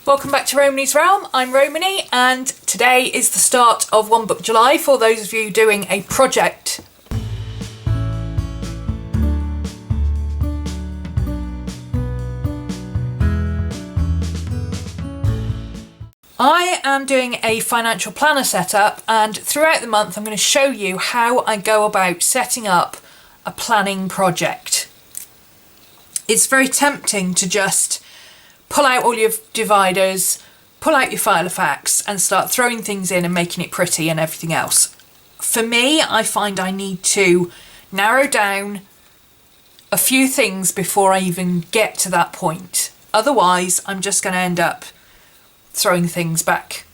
Welcome back to RhomanysRealm. I'm Rhomany, and today is the start of One Book July for those of you doing a project. I am doing a financial planner setup, and throughout the month I'm going to show you how I go about setting up a planning project. It's very tempting to just pull out all your dividers, pull out your file of facts and start throwing things in and making it pretty and everything else. For me, I find I need to narrow down a few things before I even get to that point. Otherwise, I'm just going to end up throwing things back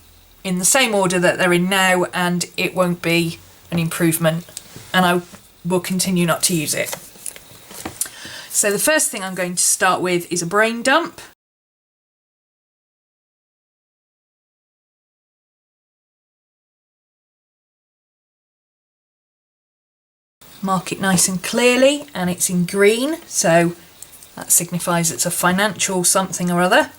in the same order that they're in now, and it won't be an improvement, and I will continue not to use it. So the first thing I'm going to start with is a brain dump. Mark it nice and clearly, and it's in green, so that signifies it's a financial something or other.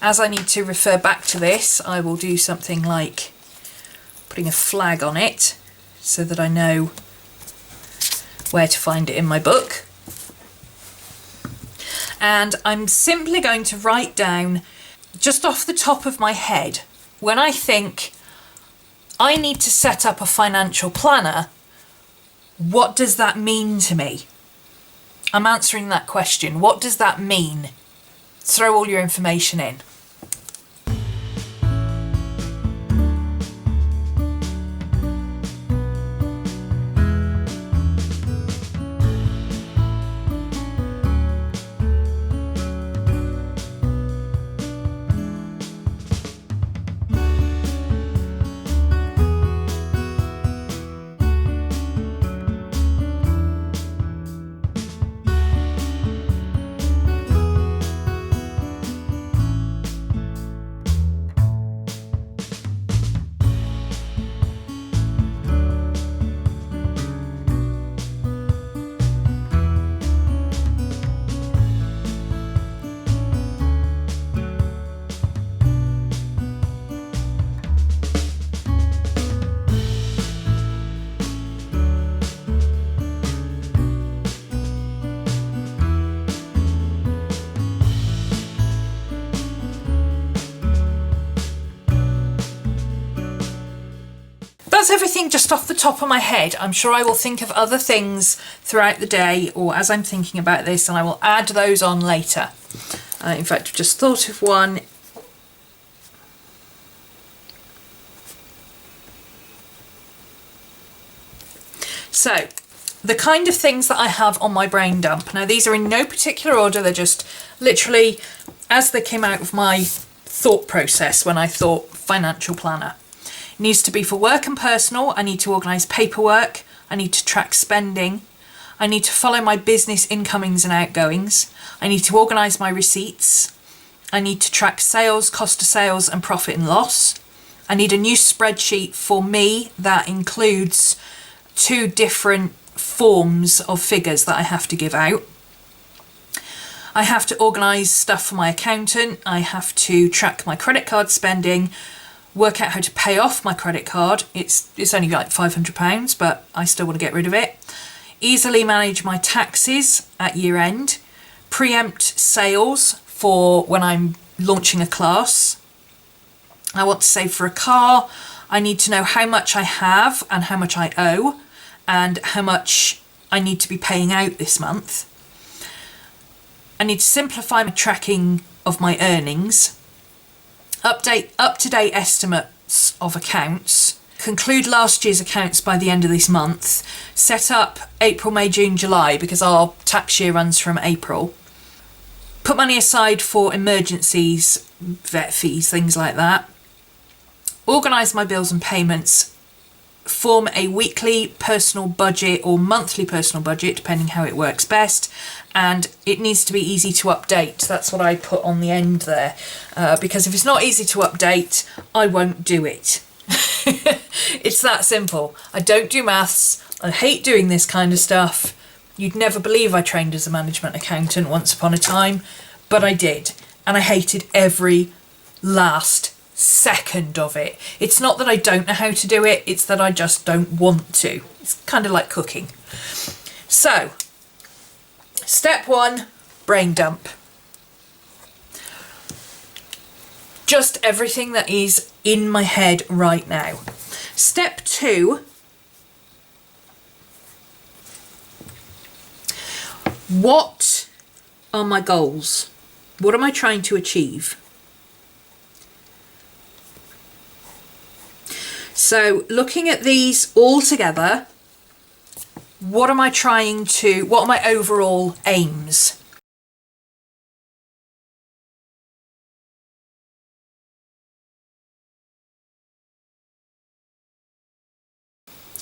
As I need to refer back to this, I will do something like putting a flag on it so that I know where to find it in my book. And I'm simply going to write down, just off the top of my head, when I think I need to set up a financial planner, what does that mean to me? I'm answering that question. What does that mean? Throw all your information in. That's everything just off the top of my head. I'm sure I will think of other things throughout the day or as I'm thinking about this, and I will add those on later. In fact, I've just thought of one. So, the kind of things that I have on my brain dump. Now, these are in no particular order. They're just literally as they came out of my thought process when I thought financial planner. Needs to be for work and personal. I need to organise paperwork. I need to track spending. I need to follow my business incomings and outgoings. I need to organise my receipts. I need to track sales, cost of sales and profit and loss. I need a new spreadsheet for me that includes 2 different forms of figures that I have to give out. I have to organise stuff for my accountant. I have to track my credit card spending, work out how to pay off my credit card. It's only like £500, but I still want to get rid of it. Easily manage my taxes at year end. Preempt sales for when I'm launching a class. I want to save for a car. I need to know how much I have and how much I owe and how much I need to be paying out this month. I need to simplify my tracking of my earnings. Update up-to-date estimates of accounts, conclude last year's accounts by the end of this month, set up April, May, June, July because our tax year runs from April, put money aside for emergencies, vet fees, things like that, organise my bills and payments, form a weekly personal budget or monthly personal budget, depending how it works best, and it needs to be easy to update. That's what I put on the end there, because if it's not easy to update, I won't do it. It's that simple. I don't do maths. I hate doing this kind of stuff. You'd never believe I trained as a management accountant once upon a time, but I did, and I hated every last second of it. It's not that I don't know how to do it, it's that I just don't want to. It's kind of like cooking. So, step 1, brain dump. Just everything that is in my head right now. Step 2, what are my goals? What am I trying to achieve? So looking at these all together, what are my overall aims?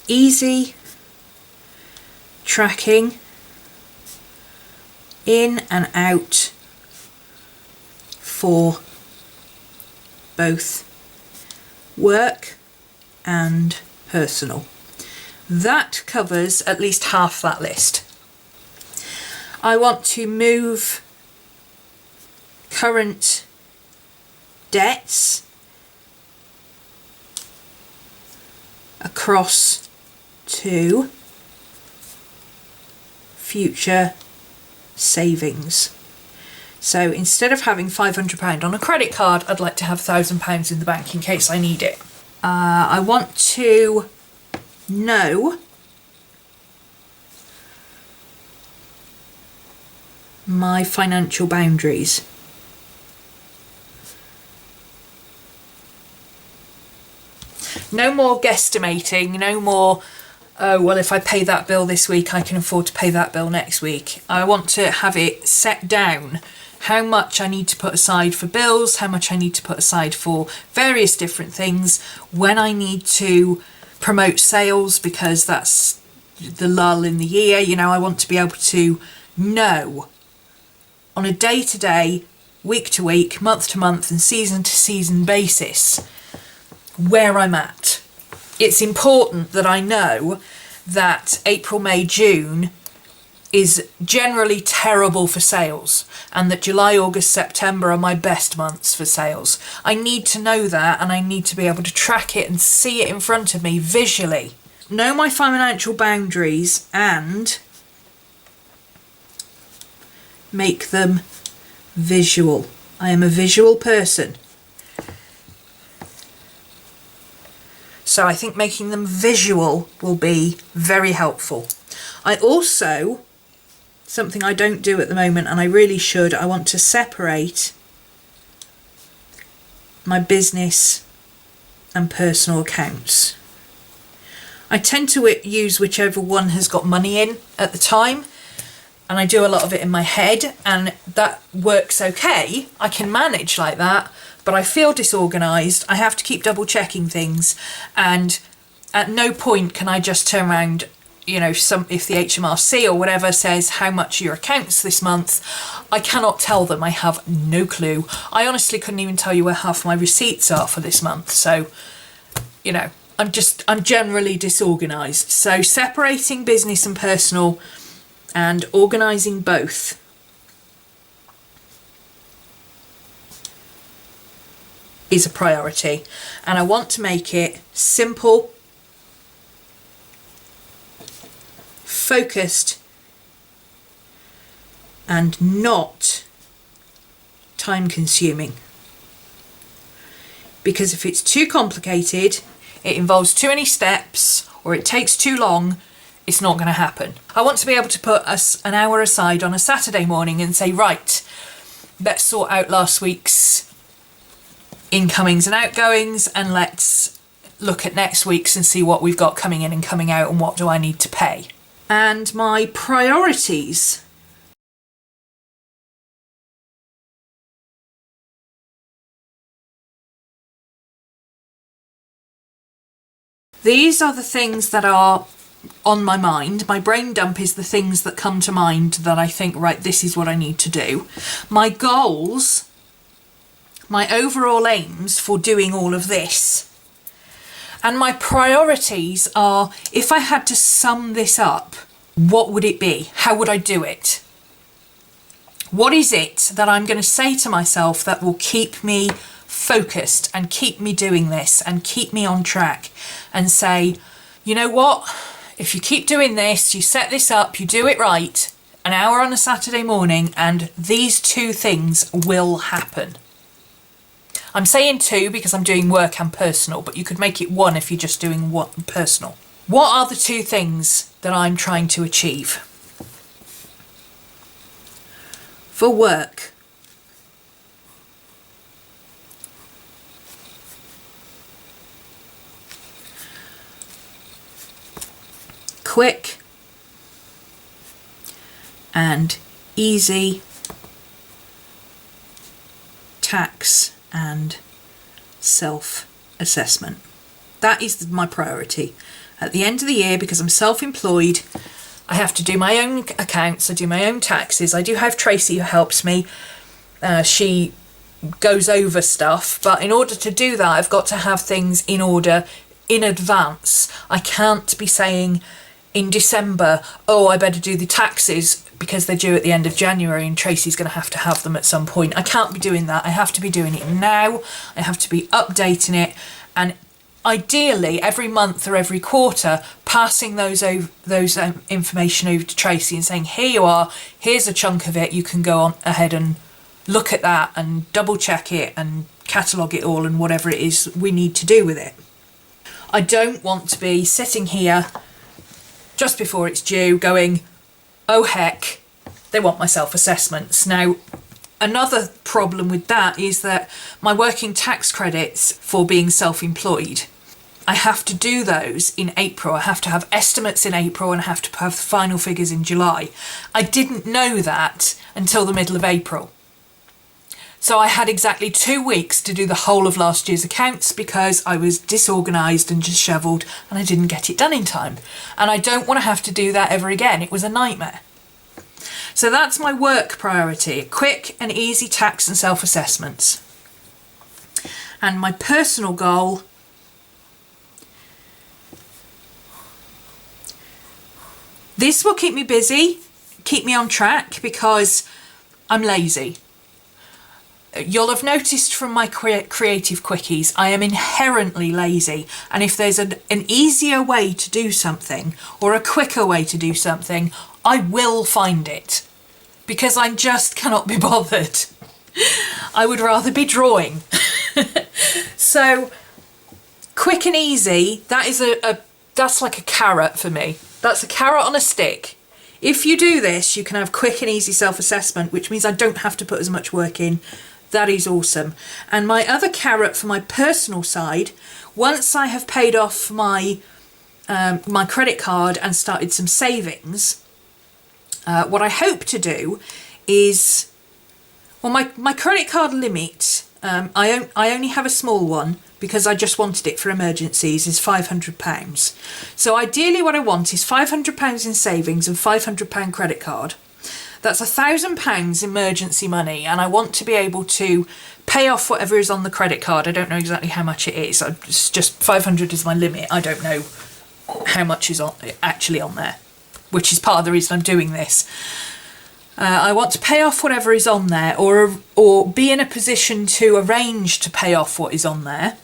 Easy tracking in and out for both work and personal. That covers at least half that list. I want to move current debts across to future savings. So instead of having £500 on a credit card, I'd like to have £1,000 in the bank in case I need it. I want to know my financial boundaries. No more guesstimating, no more, oh, well, if I pay that bill this week, I can afford to pay that bill next week. I want to have it set down, how much I need to put aside for bills, how much I need to put aside for various different things, when I need to promote sales because that's the lull in the year. You know, I want to be able to know on a day-to-day, week-to-week, month-to-month and season-to-season basis where I'm at. It's important that I know that April, May, June is generally terrible for sales and that July, August, September are my best months for sales. I need to know that, and I need to be able to track it and see it in front of me visually. Know my financial boundaries and make them visual. I am a visual person. So I think making them visual will be very helpful. I also, something I don't do at the moment and I really should, I want to separate my business and personal accounts. I tend to use whichever one has got money in at the time, and I do a lot of it in my head, and that works okay. I can manage like that, but I feel disorganised. I have to keep double checking things, and at no point can I just turn around, you know, if the HMRC or whatever says how much your accounts this month, I cannot tell them. I have no clue. I honestly couldn't even tell you where half my receipts are for this month. So, you know, I'm generally disorganised. So separating business and personal and organising both. Is a priority, and I want to make it simple, focused, and not time consuming. Because if it's too complicated, it involves too many steps, or it takes too long, it's not going to happen. I want to be able to put an hour aside on a Saturday morning and say, right, let's sort out last week's incomings and outgoings, and let's look at next week's and see what we've got coming in and coming out and what do I need to pay. And my priorities. These are the things that are on my mind. My brain dump is the things that come to mind that I think, right, this is what I need to do. My goals, my overall aims for doing all of this. And my priorities are, if I had to sum this up, what would it be? How would I do it? What is it that I'm going to say to myself that will keep me focused and keep me doing this and keep me on track, and say, you know what, if you keep doing this, you set this up, you do it right, an hour on a Saturday morning, and these two things will happen. I'm saying two because I'm doing work and personal, but you could make it one if you're just doing one personal. What are the two things that I'm trying to achieve? For work, quick and easy tax and self-assessment. That is my priority. At the end of the year, because I'm self-employed, I have to do my own accounts, I do my own taxes. I do have Tracy who helps me. She goes over stuff, but in order to do that, I've got to have things in order in advance. I can't be saying in December, oh, I better do the taxes because they're due at the end of January and Tracy's going to have them at some point. I can't be doing that. I have to be doing it now. I have to be updating it, and ideally every month or every quarter passing those information over to Tracy and saying, here you are, here's a chunk of it, you can go on ahead and look at that and double check it and catalogue it all and whatever it is we need to do with it. I don't want to be sitting here just before it's due going, oh heck, they want my self-assessments. Now, another problem with that is that my working tax credits for being self-employed, I have to do those in April. I have to have estimates in April and I have to have the final figures in July. I didn't know that until the middle of April. So I had exactly 2 weeks to do the whole of last year's accounts because I was disorganised and dishevelled and I didn't get it done in time. And I don't want to have to do that ever again. It was a nightmare. So that's my work priority, quick and easy tax and self-assessments. And my personal goal, this will keep me busy, keep me on track because I'm lazy. You'll have noticed from my creative quickies, I am inherently lazy. And if there's an easier way to do something or a quicker way to do something, I will find it because I just cannot be bothered. I would rather be drawing. So quick and easy, that is that's like a carrot for me. That's a carrot on a stick. If you do this, you can have quick and easy self-assessment, which means I don't have to put as much work in. That is awesome. And my other carrot for my personal side, once I have paid off my my credit card and started some savings, what I hope to do is, well, my credit card limit, I only have a small one because I just wanted it for emergencies, is £500. So ideally what I want is £500 in savings and £500 credit card. That's £1,000 emergency money, and I want to be able to pay off whatever is on the credit card. I don't know exactly how much it is. It's just 500 is my limit. I don't know how much is actually on there, which is part of the reason I'm doing this. I want to pay off whatever is on there, or be in a position to arrange to pay off what is on there.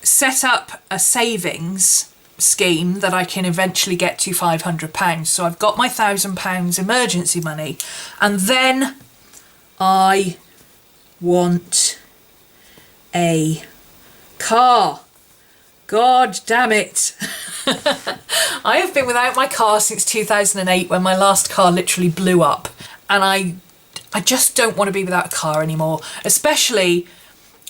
Set up a savings scheme that I can eventually get to £500. So I've got my £1,000 emergency money, and then I want a car. God damn it. I have been without my car since 2008 when my last car literally blew up, and I just don't want to be without a car anymore. Especially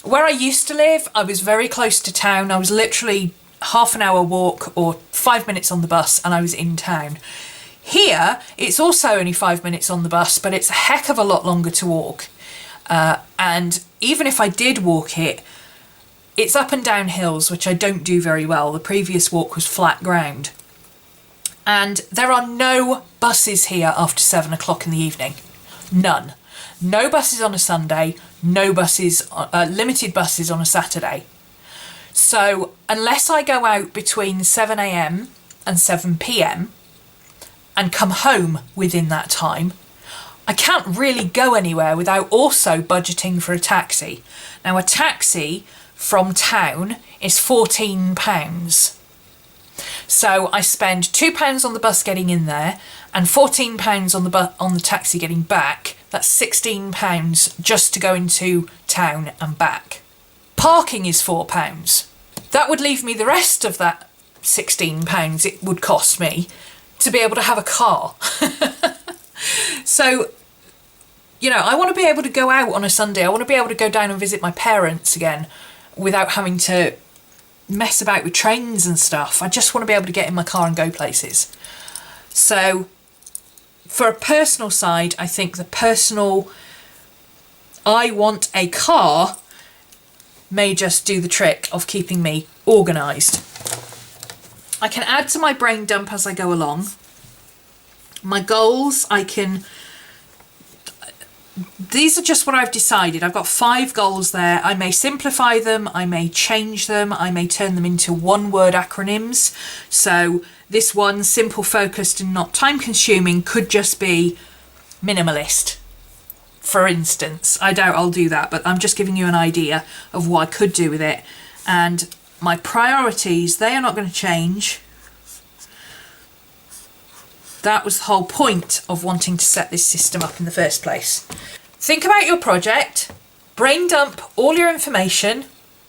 where I used to live, I was very close to town. I was literally half an hour walk or 5 minutes on the bus and I was in town. Here, it's also only 5 minutes on the bus, but it's a heck of a lot longer to walk. And even if I did walk it, it's up and down hills, which I don't do very well. The previous walk was flat ground. And there are no buses here after 7 o'clock in the evening. None. No buses on a Sunday, no buses, limited buses on a Saturday. So unless I go out between 7 a.m. and 7 p.m. and come home within that time, I can't really go anywhere without also budgeting for a taxi. Now a taxi from town is £14. So I spend £2 on the bus getting in there and £14 on the taxi getting back. That's £16 just to go into town and back. Parking is £4. That would leave me the rest of that £16 it would cost me to be able to have a car. So, you know, I want to be able to go out on a Sunday. I want to be able to go down and visit my parents again without having to mess about with trains and stuff. I just want to be able to get in my car and go places. So for a personal side, I think the personal I want a car may just do the trick of keeping me organised. I can add to my brain dump as I go along. My goals, these are just what I've decided. I've got 5 goals there. I may simplify them, I may change them, I may turn them into one-word acronyms. So this one, simple, focused and not time-consuming, could just be minimalist, for instance. I doubt I'll do that, but I'm just giving you an idea of what I could do with it. And my priorities, they are not going to change. That was the whole point of wanting to set this system up in the first place. Think about your project, brain dump all your information,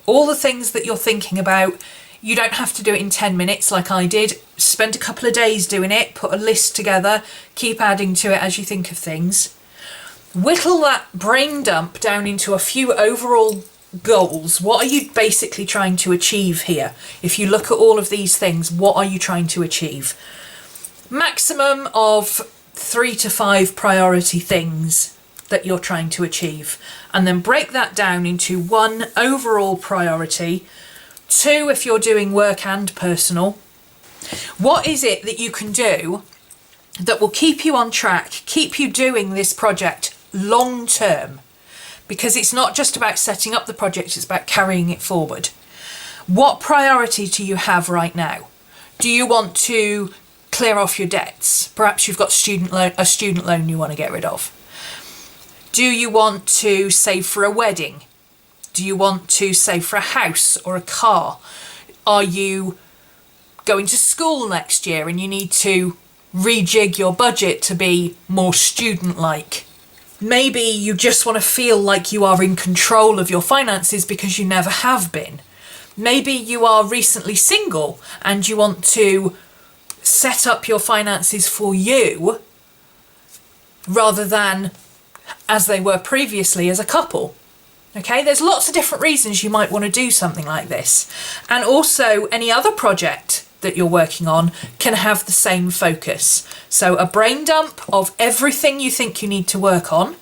all the things that you're thinking about. You don't have to do it in 10 minutes like I did. Spend a couple of days doing it, put a list together, keep adding to it as you think of things. Whittle that brain dump down into a few overall goals. What are you basically trying to achieve here? If you look at all of these things, what are you trying to achieve? Maximum of 3 to 5 priority things that you're trying to achieve, and then break that down into 1 overall priority, 2 if you're doing work and personal. What is it that you can do that will keep you on track, keep you doing this project long term? Because it's not just about setting up the project, it's about carrying it forward. What priority do you have right now? Do you want to clear off your debts? Perhaps you've got a student loan you want to get rid of. Do you want to save for a wedding? Do you want to save for a house or a car? Are you going to school next year and you need to rejig your budget to be more student-like? Maybe you just want to feel like you are in control of your finances because you never have been. Maybe you are recently single and you want to set up your finances for you rather than as they were previously as a couple. Okay, there's lots of different reasons you might want to do something like this. And also any other project that you're working on can have the same focus. So a brain dump of everything you think you need to work on,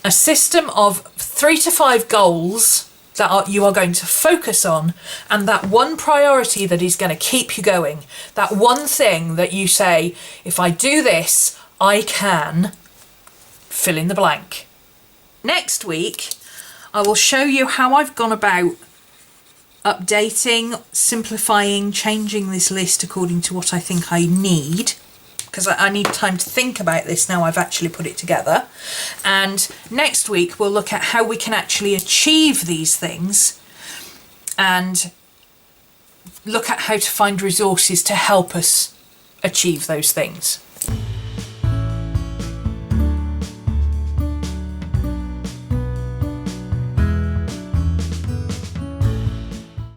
a system of 3 to 5 goals that you are going to focus on, and that one priority that is going to keep you going. That one thing that you say, if I do this, I can fill in the blank. Next week, I will show you how I've gone about updating, simplifying, changing this list according to what I think I need, because I need time to think about this now I've actually put it together. And next week we'll look at how we can actually achieve these things and look at how to find resources to help us achieve those things.